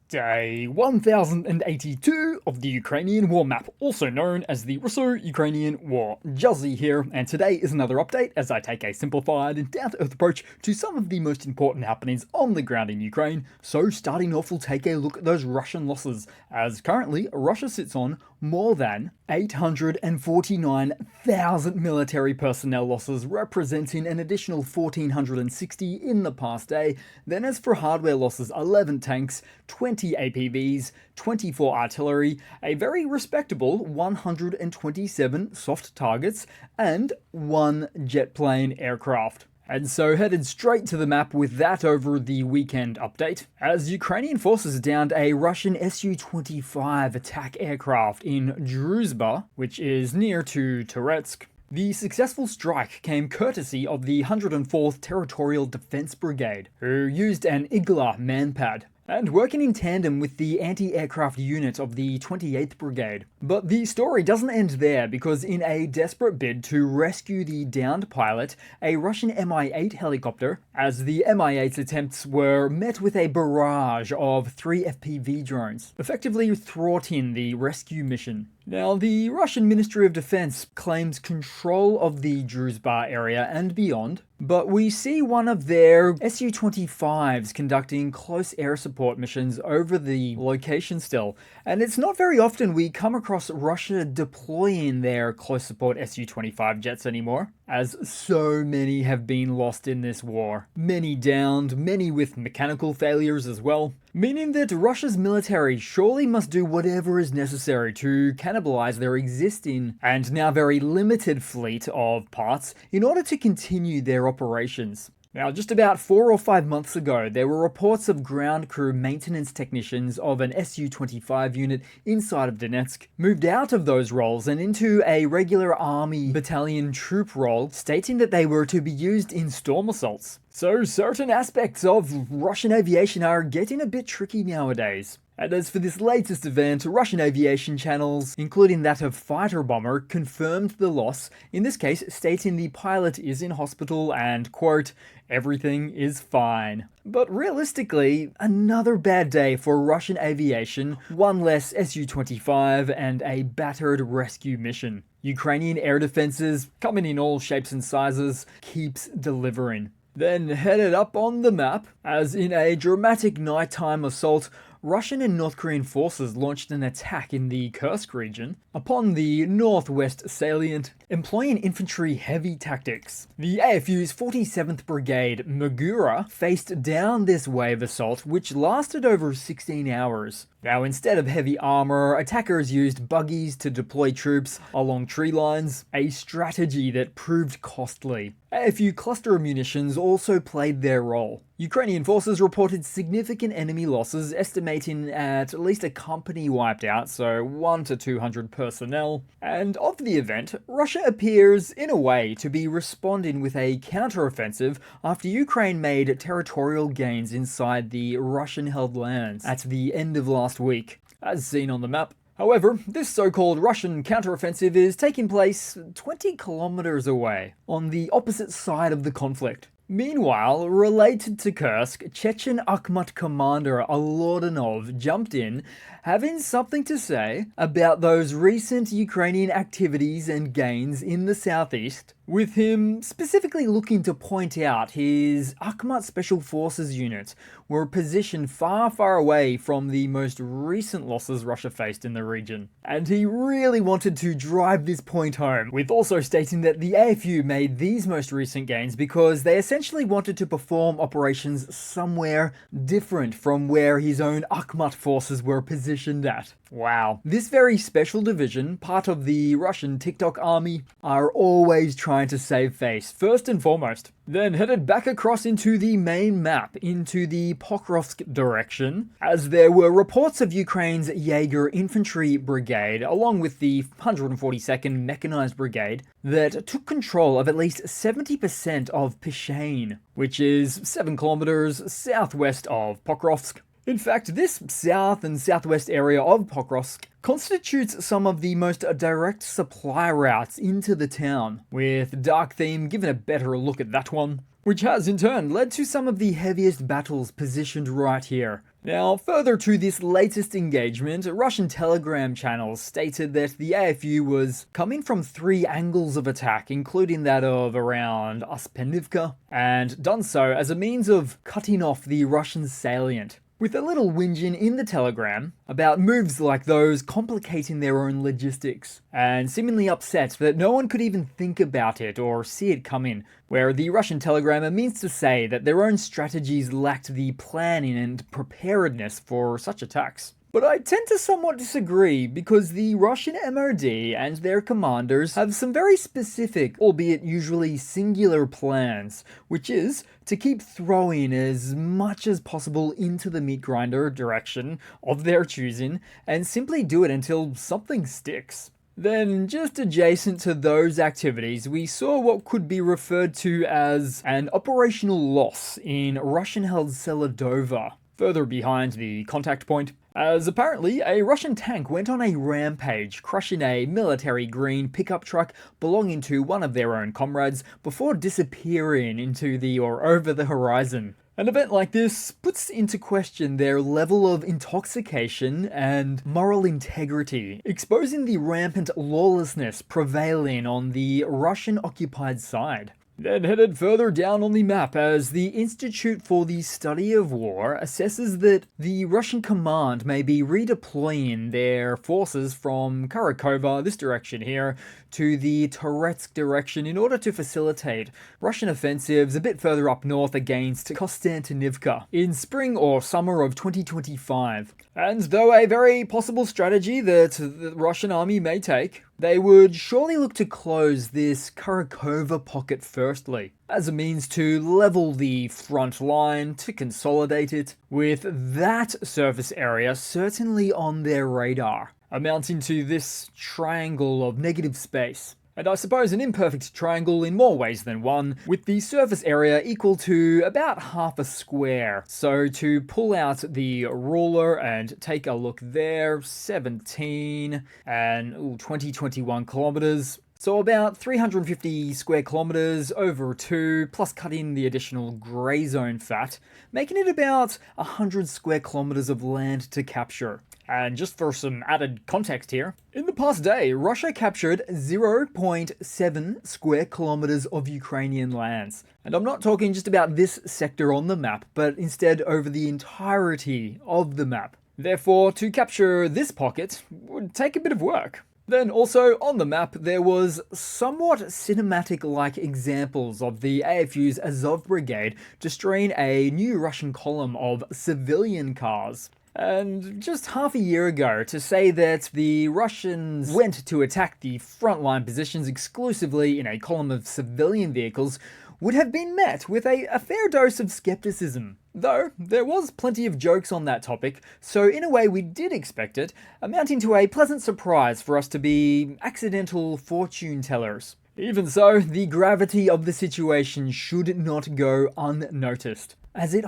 Day 1082 of the Ukrainian War Map, also known as the Russo-Ukrainian War. Juzzie here, and today is another update as I take a simplified and down-to-earth approach to some of the most important happenings on the ground in Ukraine. So starting off, we'll take a look at those Russian losses, as currently Russia sits on more than 849,000 military personnel losses, representing an additional 1,460 in the past day. Then as for hardware losses, 11 tanks, 20 APVs, 24 artillery, a very respectable 127 soft targets, and 1 jet plane aircraft. And so headed straight to the map with that over the weekend update, as Ukrainian forces downed a Russian Su-25 attack aircraft in Druzhba, which is near to Toretsk. The successful strike came courtesy of the 104th Territorial Defense Brigade, who used an Igla manpad, and working in tandem with the anti-aircraft unit of the 28th Brigade. But the story doesn't end there, because in a desperate bid to rescue the downed pilot, a Russian Mi-8 helicopter, as the Mi-8's attempts were met with a barrage of 3 FPV drones, effectively thwarting the rescue mission. Now, the Russian Ministry of Defense claims control of the Druzhba area and beyond, but we see one of their Su-25s conducting close air support missions over the location still. And it's not very often we come across Russia deploying their close support Su-25 jets anymore, as so many have been lost in this war. Many downed, many with mechanical failures as well, meaning that Russia's military surely must do whatever is necessary to cannibalize their existing and now very limited fleet of parts in order to continue their operations. Now, just about 4 or 5 months ago, there were reports of ground crew maintenance technicians of an Su-25 unit inside of Donetsk moved out of those roles and into a regular army battalion troop role, stating that they were to be used in storm assaults. So certain aspects of Russian aviation are getting a bit tricky nowadays. And as for this latest event, Russian aviation channels, including that of Fighter Bomber, confirmed the loss, in this case stating the pilot is in hospital and, quote, everything is fine. But realistically, another bad day for Russian aviation, one less Su-25 and a battered rescue mission. Ukrainian air defenses, coming in all shapes and sizes, keeps delivering. Then headed up on the map, as in a dramatic nighttime assault, Russian and North Korean forces launched an attack in the Kursk region upon the northwest salient, employing infantry heavy tactics. The AFU's 47th Brigade, Magura, faced down this wave assault, which lasted over 16 hours. Now, instead of heavy armor, attackers used buggies to deploy troops along tree lines, a strategy that proved costly. AFU cluster munitions also played their role. Ukrainian forces reported significant enemy losses, estimating at least a company wiped out, so 1 to 200 personnel. And of the event, Russia appears, in a way, to be responding with a counter-offensive after Ukraine made territorial gains inside the Russian-held lands at the end of last week, as seen on the map. However, this so-called Russian counteroffensive is taking place 20 kilometers away, on the opposite side of the conflict. Meanwhile, related to Kursk, Chechen Akhmat commander Alodinov jumped in, having something to say about those recent Ukrainian activities and gains in the southeast, with him specifically looking to point out his Akhmat Special Forces units were positioned far, far away from the most recent losses Russia faced in the region. And he really wanted to drive this point home, with also stating that the AFU made these most recent gains because they essentially wanted to perform operations somewhere different from where his own Akhmat forces were positioned at. Wow. This very special division, part of the Russian TikTok army, are always trying to save face, first and foremost. Then headed back across into the main map, into the Pokrovsk direction, as there were reports of Ukraine's Jaeger Infantry Brigade, along with the 142nd Mechanized Brigade, that took control of at least 70% of Pishain, which is 7 kilometers southwest of Pokrovsk. In fact, this south and southwest area of Pokrovsk constitutes some of the most direct supply routes into the town, with Dark Theme giving a better look at that one. which has in turn led to some of the heaviest battles positioned right here. Now, further to this latest engagement, Russian telegram channels stated that the AFU was coming from 3 angles of attack, including that of around Uspennivka, and done so as a means of cutting off the Russian salient, with a little whinging in the telegram about moves like those complicating their own logistics, and seemingly upset that no one could even think about it or see it coming, where the Russian telegrammer means to say that their own strategies lacked the planning and preparedness for such attacks. But I tend to somewhat disagree, because the Russian MOD and their commanders have some very specific, albeit usually singular plans, which is to keep throwing as much as possible into the meat grinder direction of their choosing, and simply do it until something sticks. Then, just adjacent to those activities, we saw what could be referred to as an operational loss in Russian-held Seladova, further behind the contact point, as apparently a Russian tank went on a rampage, crushing a military green pickup truck belonging to one of their own comrades before disappearing into the or over the horizon. An event like this puts into question their level of intoxication and moral integrity, exposing the rampant lawlessness prevailing on the Russian-occupied side. Then headed further down on the map, as the Institute for the Study of War assesses that the Russian command may be redeploying their forces from Kharkova, this direction here, to the Toretsk direction in order to facilitate Russian offensives a bit further up north against Konstantinivka in spring or summer of 2025. And though a very possible strategy that the Russian army may take, they would surely look to close this Kharkova pocket firstly, as a means to level the front line, to consolidate it, with that surface area certainly on their radar, amounting to this triangle of negative space. And I suppose an imperfect triangle in more ways than one, with the surface area equal to about half a square. So to pull out the ruler and take a look there, 17 and 21 kilometers. So about 350 square kilometers over 2, plus cut in the additional grey zone fat, making it about 100 square kilometers of land to capture. And just for some added context here, in the past day, Russia captured 0.7 square kilometers of Ukrainian lands. And I'm not talking just about this sector on the map, but instead over the entirety of the map. Therefore, to capture this pocket would take a bit of work. Then also on the map, there was somewhat cinematic-like examples of the AFU's Azov Brigade destroying a new Russian column of civilian cars. And just half a year ago, to say that the Russians went to attack the frontline positions exclusively in a column of civilian vehicles would have been met with a fair dose of skepticism. Though, there was plenty of jokes on that topic, so in a way we did expect it, amounting to a pleasant surprise for us to be accidental fortune tellers. Even so, the gravity of the situation should not go unnoticed, as it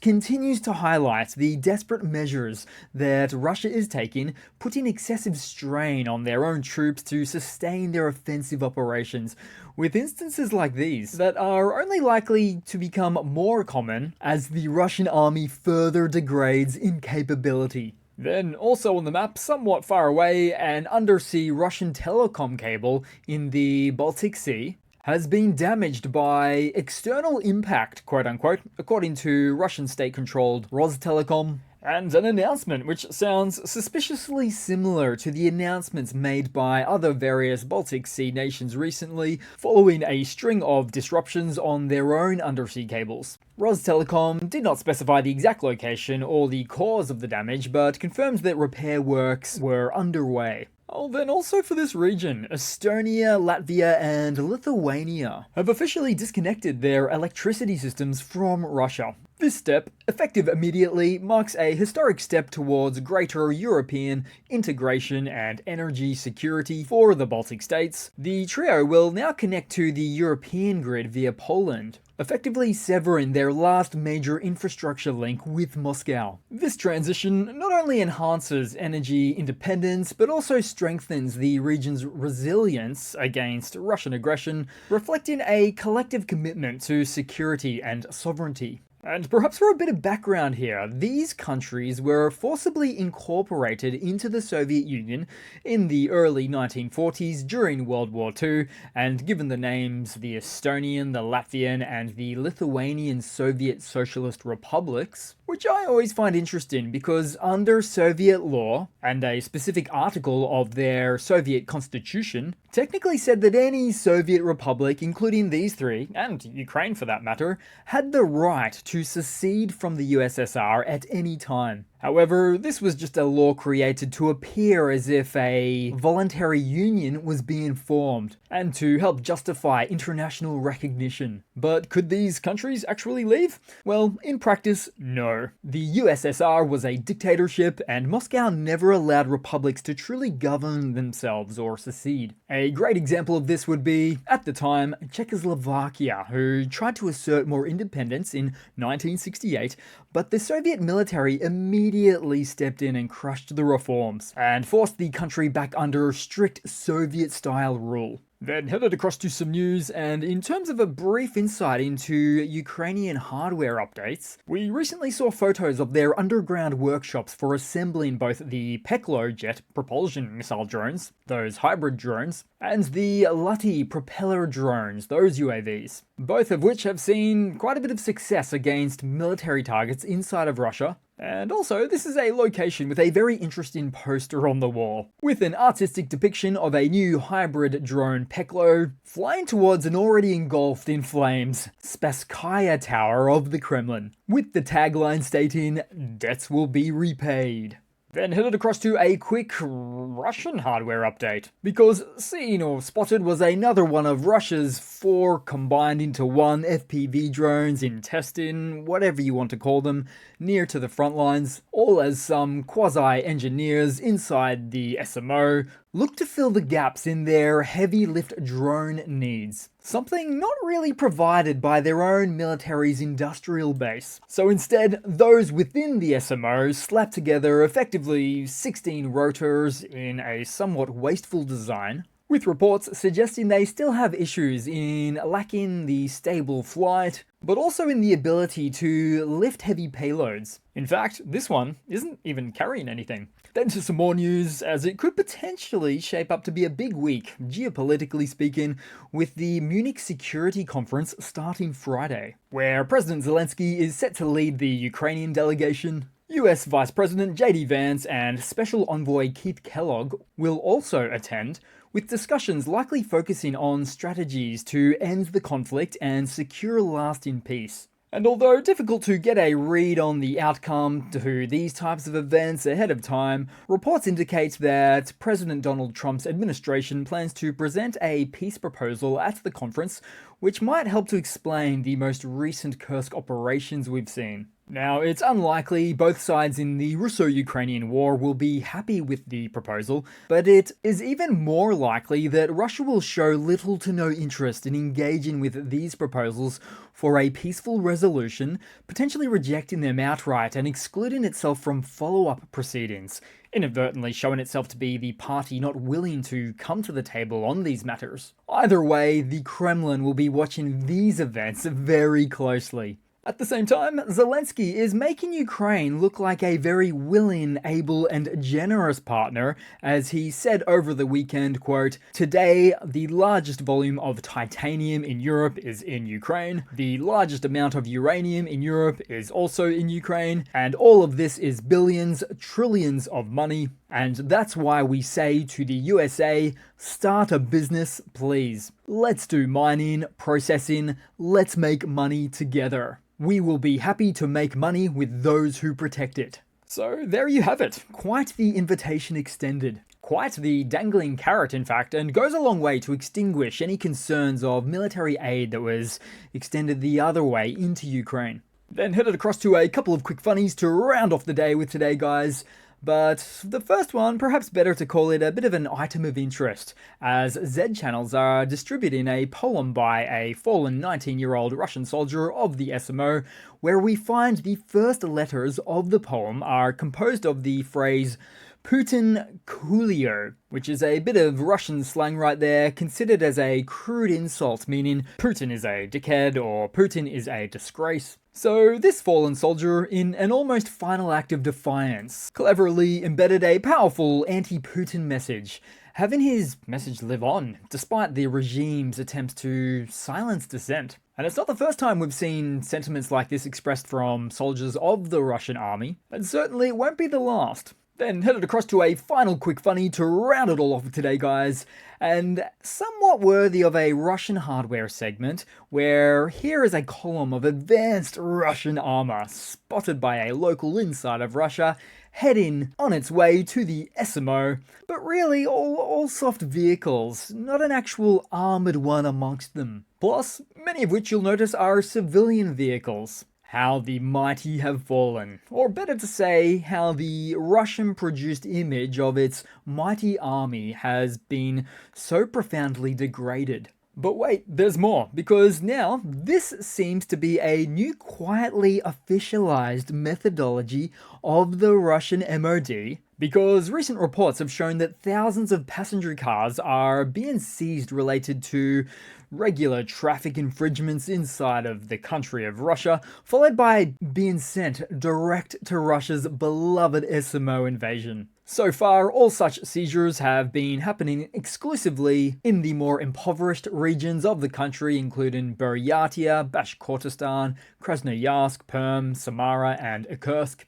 continues to highlight the desperate measures that Russia is taking, putting excessive strain on their own troops to sustain their offensive operations, with instances like these that are only likely to become more common as the Russian army further degrades in capability. Then, also on the map, somewhat far away, an undersea Russian telecom cable in the Baltic Sea has been damaged by external impact, quote-unquote, according to Russian state-controlled Rostelecom. And an announcement which sounds suspiciously similar to the announcements made by other various Baltic Sea nations recently, following a string of disruptions on their own undersea cables. Rostelecom did not specify the exact location or the cause of the damage, but confirmed that repair works were underway. Oh, then also for this region, Estonia, Latvia, and Lithuania have officially disconnected their electricity systems from Russia. This step, effective immediately, marks a historic step towards greater European integration and energy security for the Baltic states. The trio will now connect to the European grid via Poland, effectively severing their last major infrastructure link with Moscow. This transition not only enhances energy independence, but also strengthens the region's resilience against Russian aggression, reflecting a collective commitment to security and sovereignty. And perhaps for a bit of background here, these countries were forcibly incorporated into the Soviet Union in the early 1940s during World War II, and given the names the Estonian, the Latvian, and the Lithuanian Soviet Socialist Republics, which I always find interesting because under Soviet law, and a specific article of their Soviet constitution, technically said that any Soviet republic, including these three, and Ukraine for that matter, had the right to secede from the USSR at any time. However, this was just a law created to appear as if a voluntary union was being formed, and to help justify international recognition. But could these countries actually leave? Well, in practice, no. The USSR was a dictatorship, and Moscow never allowed republics to truly govern themselves or secede. A great example of this would be, at the time, Czechoslovakia, who tried to assert more independence in 1968, but the Soviet military immediately stepped in and crushed the reforms, and forced the country back under strict Soviet-style rule. Then headed across to some news, and in terms of a brief insight into Ukrainian hardware updates, we recently saw photos of their underground workshops for assembling both the Peklo jet propulsion missile drones, those hybrid drones, and the Lati propeller drones, those UAVs, both of which have seen quite a bit of success against military targets inside of Russia. And also, this is a location with a very interesting poster on the wall, with an artistic depiction of a new hybrid drone Peklo flying towards an already engulfed in flames Spasskaya Tower of the Kremlin, with the tagline stating, "Debts will be repaid." Then headed across to a quick Russian hardware update, because seen or spotted was another one of Russia's 4 combined into one FPV drones in testing, whatever you want to call them, near to the front lines, all as some quasi-engineers inside the SMO look to fill the gaps in their heavy lift drone needs. Something not really provided by their own military's industrial base. So instead, those within the SMO slap together effectively 16 rotors in a somewhat wasteful design, with reports suggesting they still have issues in lacking the stable flight, but also in the ability to lift heavy payloads. In fact, this one isn't even carrying anything. Then to some more news, as it could potentially shape up to be a big week, geopolitically speaking, with the Munich Security Conference starting Friday, where President Zelensky is set to lead the Ukrainian delegation. US Vice President JD Vance and Special Envoy Keith Kellogg will also attend, with discussions likely focusing on strategies to end the conflict and secure lasting peace. And although difficult to get a read on the outcome to these types of events ahead of time, reports indicate that President Donald Trump's administration plans to present a peace proposal at the conference, which might help to explain the most recent Kursk operations we've seen. Now, it's unlikely both sides in the Russo-Ukrainian war will be happy with the proposal, but it is even more likely that Russia will show little to no interest in engaging with these proposals for a peaceful resolution, potentially rejecting them outright and excluding itself from follow-up proceedings, inadvertently showing itself to be the party not willing to come to the table on these matters. Either way, the Kremlin will be watching these events very closely. At the same time, Zelensky is making Ukraine look like a very willing, able, and generous partner, as he said over the weekend, quote, "Today, the largest volume of titanium in Europe is in Ukraine, the largest amount of uranium in Europe is also in Ukraine, and all of this is billions, trillions of money, and that's why we say to the USA, start a business, please. Let's do mining, processing, let's make money together. We will be happy to make money with those who protect it." So there you have it. Quite the invitation extended. Quite the dangling carrot, in fact, and goes a long way to extinguish any concerns of military aid that was extended the other way into Ukraine. Then headed across to a couple of quick funnies to round off the day with today, guys. But the first one, perhaps better to call it a bit of an item of interest, as Z channels are distributing a poem by a fallen 19-year-old Russian soldier of the SMO, where we find the first letters of the poem are composed of the phrase Putin Kulio, which is a bit of Russian slang right there, considered as a crude insult, meaning Putin is a dickhead or Putin is a disgrace. So this fallen soldier, in an almost final act of defiance, cleverly embedded a powerful anti-Putin message, having his message live on, despite the regime's attempts to silence dissent. And it's not the first time we've seen sentiments like this expressed from soldiers of the Russian army, and certainly it won't be the last. Then headed across to a final quick funny to round it all off for today, guys, and somewhat worthy of a Russian hardware segment, where here is a column of advanced Russian armor spotted by a local inside of Russia, heading on its way to the SMO, but really all soft vehicles, not an actual armored one amongst them. Plus, many of which you'll notice are civilian vehicles. How the mighty have fallen, or better to say, how the Russian-produced image of its mighty army has been so profoundly degraded. But wait, there's more, because now this seems to be a new quietly officialized methodology of the Russian MOD, because recent reports have shown that thousands of passenger cars are being seized related to regular traffic infringements inside of the country of Russia, followed by being sent direct to Russia's beloved SMO invasion. So far, all such seizures have been happening exclusively in the more impoverished regions of the country, including Buryatia, Bashkortostan, Krasnoyarsk, Perm, Samara, and Irkutsk.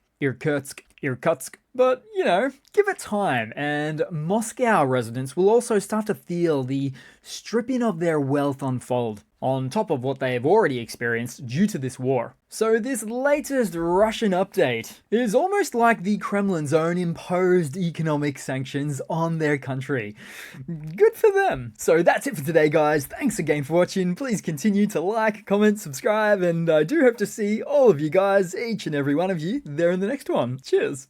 But, give it time, and Moscow residents will also start to feel the stripping of their wealth unfold, on top of what they have already experienced due to this war. So this latest Russian update is almost like the Kremlin's own imposed economic sanctions on their country. Good for them. So that's it for today, guys. Thanks again for watching. Please continue to like, comment, subscribe, and I do hope to see all of you guys, each and every one of you, there in the next one. Cheers.